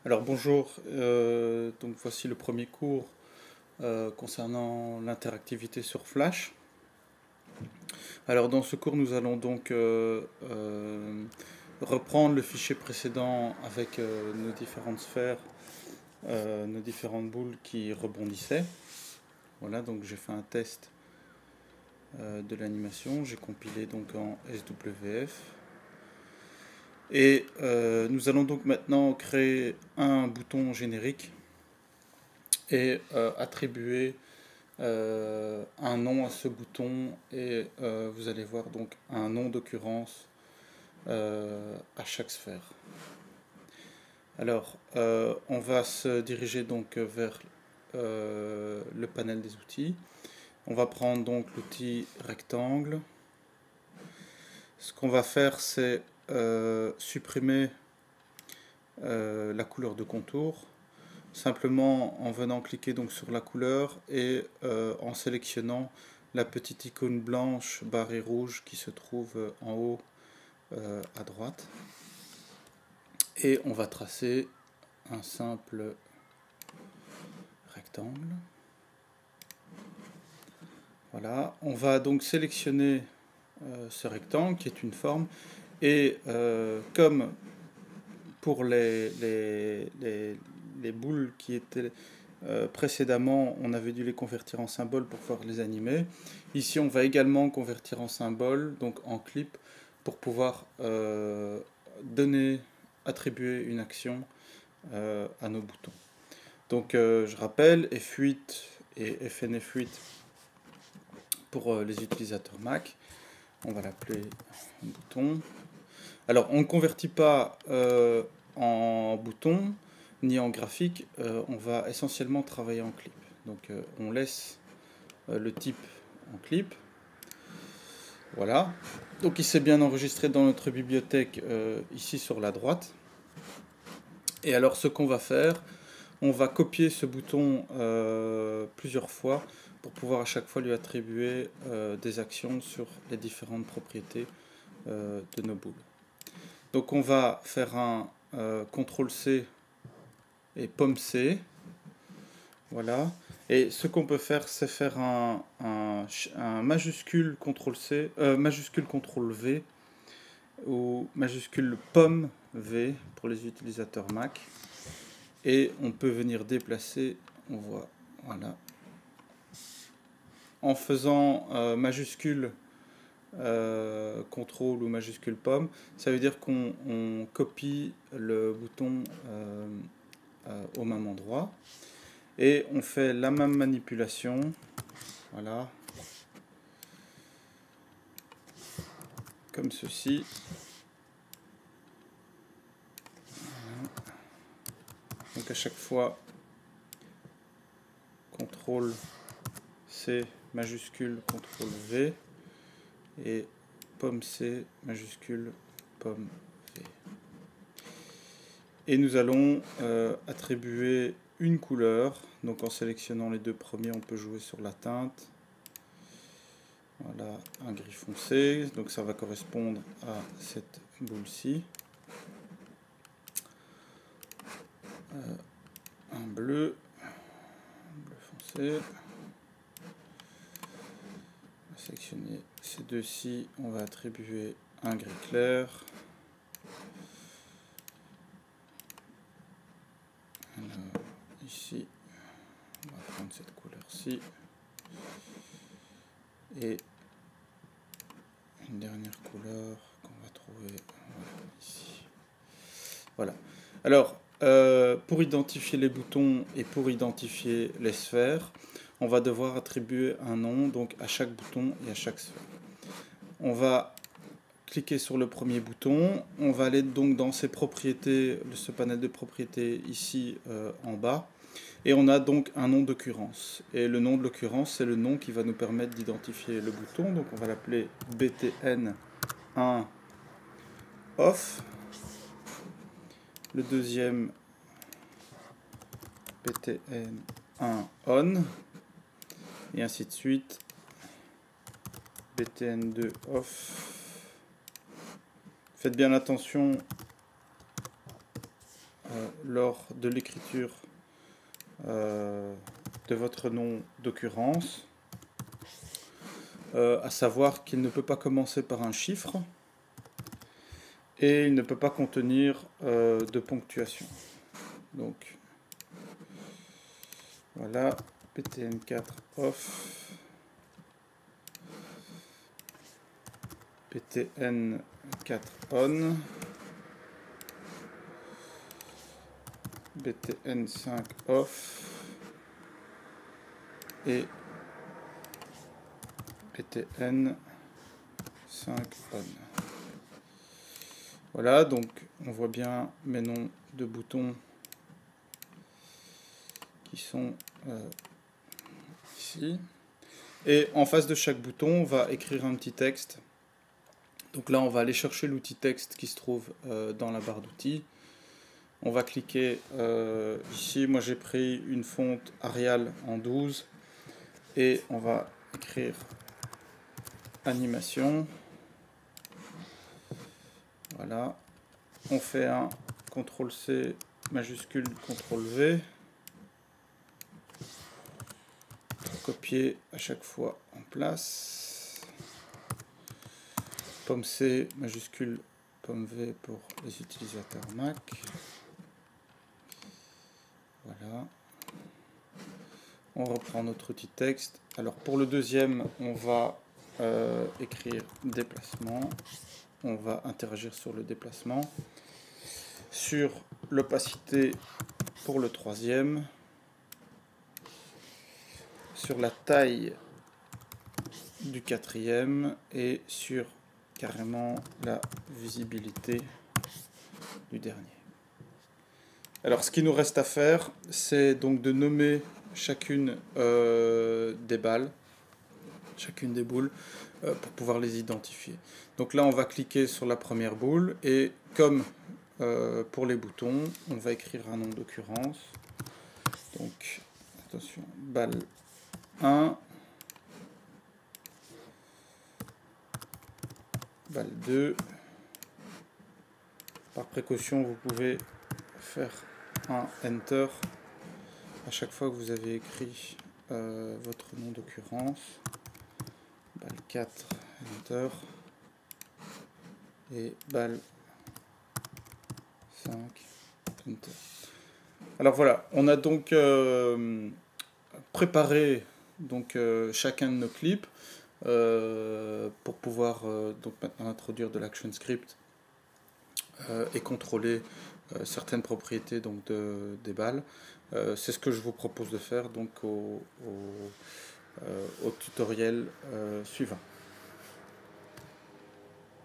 Alors bonjour, donc voici le premier cours concernant l'interactivité sur Flash. Alors dans ce cours nous allons donc reprendre le fichier précédent avec nos différentes sphères, nos différentes boules qui rebondissaient. Voilà, donc j'ai fait un test de l'animation, j'ai compilé donc en SWF. Et nous allons donc maintenant créer un bouton générique et attribuer un nom à ce bouton et vous allez voir donc un nom d'occurrence à chaque sphère. Alors, on va se diriger donc vers le panel des outils. On va prendre donc l'outil rectangle. Ce qu'on va faire, c'est supprimer la couleur de contour, simplement en venant cliquer donc sur la couleur et en sélectionnant la petite icône blanche barrée rouge qui se trouve en haut à droite. Et on va tracer un simple rectangle. Voilà, on va donc sélectionner ce rectangle qui est une forme et comme pour les boules qui étaient précédemment, on avait dû les convertir en symboles pour pouvoir les animer. Ici, on va également convertir en symbole, donc en clip, pour pouvoir attribuer une action à nos boutons. Donc, je rappelle, F8 et FNF8 pour les utilisateurs Mac. On va l'appeler bouton. Alors, on ne convertit pas en bouton ni en graphique, on va essentiellement travailler en clip. Donc, on laisse le type en clip. Voilà. Donc, il s'est bien enregistré dans notre bibliothèque ici sur la droite. Et alors, ce qu'on va faire, on va copier ce bouton plusieurs fois pour pouvoir à chaque fois lui attribuer des actions sur les différentes propriétés de nos boules. Donc on va faire un CTRL-C et pomme-C. Voilà. Et ce qu'on peut faire, c'est faire un majuscule CTRL-C, majuscule CTRL-V ou majuscule pomme-V pour les utilisateurs Mac. Et on peut venir déplacer, on voit, voilà. En faisant majuscule CTRL ou majuscule pomme, ça veut dire qu'on copie le bouton au même endroit et on fait la même manipulation, voilà, comme ceci. Donc à chaque fois, CTRL C majuscule CTRL V et pomme C majuscule pomme V. Et nous allons attribuer une couleur. Donc en sélectionnant les deux premiers, on peut jouer sur la teinte. Voilà, un gris foncé. Donc ça va correspondre à cette boule-ci. Un bleu foncé. On va sélectionner ces deux-ci. On va attribuer un gris clair. Alors, ici, on va prendre cette couleur-ci. Et une dernière couleur qu'on va trouver ici. Voilà. Alors, pour identifier les boutons et pour identifier les sphères, on va devoir attribuer un nom donc à chaque bouton et à chaque sphère. On va cliquer sur le premier bouton, on va aller donc dans ces propriétés, ce panel de propriétés ici en bas, et on a donc un nom d'occurrence. Et le nom de l'occurrence, c'est le nom qui va nous permettre d'identifier le bouton, donc on va l'appeler BTN1 off. Le deuxième BTN1 on, et ainsi de suite. BTN2 off. Faites bien attention lors de l'écriture de votre nom d'occurrence, à savoir qu'il ne peut pas commencer par un chiffre et il ne peut pas contenir de ponctuation. Donc voilà, ptn4 off, ptn4 on, btn5 off et btn5 on. Voilà, donc on voit bien mes noms de boutons qui sont ici. Et en face de chaque bouton, on va écrire un petit texte. Donc là, on va aller chercher l'outil texte qui se trouve dans la barre d'outils. On va cliquer ici. Moi, j'ai pris une fonte Arial en 12. Et on va écrire animation. Voilà. On fait un CTRL-C majuscule CTRL-V. Copier à chaque fois en place. Pomme C majuscule pomme V pour les utilisateurs Mac. Voilà. On reprend notre outil texte. Alors pour le deuxième, on va écrire déplacement. On va interagir sur le déplacement. Sur l'opacité pour le troisième. Sur la taille du quatrième et sur carrément la visibilité du dernier. Alors ce qui nous reste à faire, c'est donc de nommer chacune des balles, chacune des boules, pour pouvoir les identifier. Donc là on va cliquer sur la première boule et comme pour les boutons, on va écrire un nom d'occurrence. Donc attention, balle 1, balle 2. Par précaution, vous pouvez faire un Enter à chaque fois que vous avez écrit votre nom d'occurrence. Balle 4, Enter. Et balle 5, Enter. Alors voilà, on a donc préparé donc, chacun de nos clips pour pouvoir donc maintenant introduire de l'ActionScript et contrôler certaines propriétés donc des balles. C'est ce que je vous propose de faire donc au tutoriel suivant.